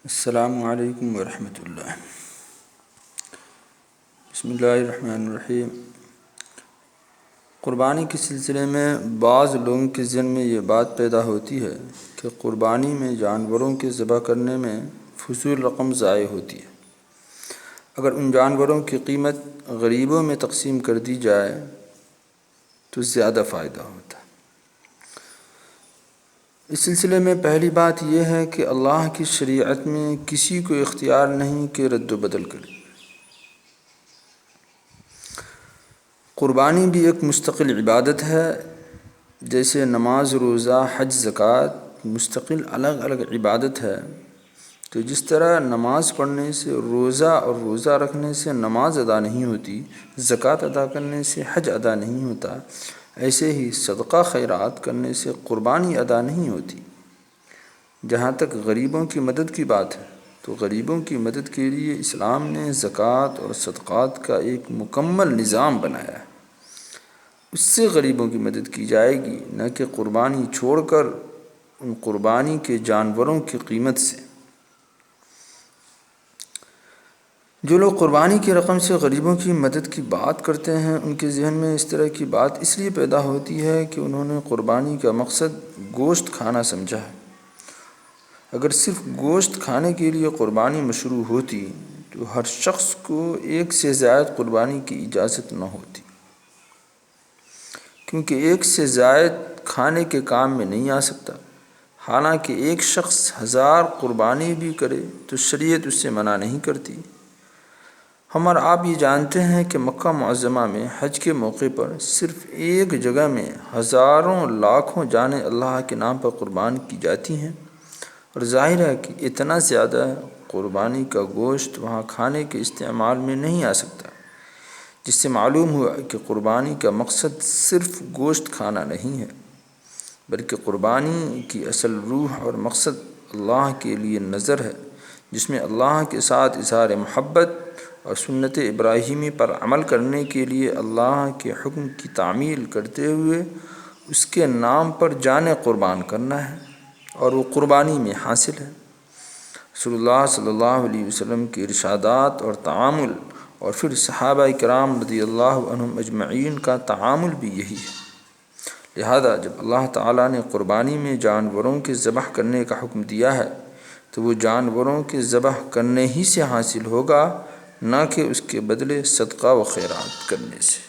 السلام علیکم ورحمۃ اللہ۔ بسم اللہ الرحمن الرحیم۔ قربانی کے سلسلے میں بعض لوگوں کے ذہن میں یہ بات پیدا ہوتی ہے کہ قربانی میں جانوروں کے ذبح کرنے میں فضول رقم ضائع ہوتی ہے۔ اگر ان جانوروں کی قیمت غریبوں میں تقسیم کر دی جائے تو زیادہ فائدہ ہوتا ہے۔ اس سلسلے میں پہلی بات یہ ہے کہ اللہ کی شریعت میں کسی کو اختیار نہیں کہ رد و بدل کرے۔ قربانی بھی ایک مستقل عبادت ہے، جیسے نماز، روزہ، حج، زکوٰۃ مستقل الگ الگ عبادت ہے۔ تو جس طرح نماز پڑھنے سے اور روزہ رکھنے سے نماز ادا نہیں ہوتی، زکوٰۃ ادا کرنے سے حج ادا نہیں ہوتا، ایسے ہی صدقہ خیرات کرنے سے قربانی ادا نہیں ہوتی۔ جہاں تک غریبوں کی مدد کی بات ہے تو غریبوں کی مدد کے لیے اسلام نے زکوٰۃ اور صدقات کا ایک مکمل نظام بنایا ہے۔ اس سے غریبوں کی مدد کی جائے گی، نہ کہ قربانی چھوڑ کر ان قربانی کے جانوروں کی قیمت سے۔ جو لوگ قربانی کی رقم سے غریبوں کی مدد کی بات کرتے ہیں، ان کے ذہن میں اس طرح کی بات اس لیے پیدا ہوتی ہے کہ انہوں نے قربانی کا مقصد گوشت کھانا سمجھا ہے۔ اگر صرف گوشت کھانے کے لیے قربانی مشروع ہوتی تو ہر شخص کو ایک سے زائد قربانی کی اجازت نہ ہوتی، کیونکہ ایک سے زائد کھانے کے کام میں نہیں آ سکتا۔ حالانکہ ایک شخص 1000 قربانی بھی کرے تو شریعت اس سے منع نہیں کرتی۔ ہم اور آپ یہ جانتے ہیں کہ مکہ معظمہ میں حج کے موقع پر صرف ایک جگہ میں ہزاروں لاکھوں جانیں اللہ کے نام پر قربان کی جاتی ہیں، اور ظاہر ہے کہ اتنا زیادہ قربانی کا گوشت وہاں کھانے کے استعمال میں نہیں آ سکتا، جس سے معلوم ہوا کہ قربانی کا مقصد صرف گوشت کھانا نہیں ہے، بلکہ قربانی کی اصل روح اور مقصد اللہ کے لیے نظر ہے، جس میں اللہ کے ساتھ اظہار محبت اور سنت ابراہیمی پر عمل کرنے کے لیے اللہ کے حکم کی تعمیل کرتے ہوئے اس کے نام پر جانیں قربان کرنا ہے، اور وہ قربانی میں حاصل ہے۔ رسول اللہ صلی اللہ علیہ وسلم کے ارشادات اور تعامل، اور پھر صحابہ کرام رضی اللہ عنہم اجمعین کا تعامل بھی یہی ہے۔ لہذا جب اللہ تعالیٰ نے قربانی میں جانوروں کے ذبح کرنے کا حکم دیا ہے تو وہ جانوروں کے ذبح کرنے ہی سے حاصل ہوگا، نہ کہ اس کے بدلے صدقہ و خیرات کرنے سے۔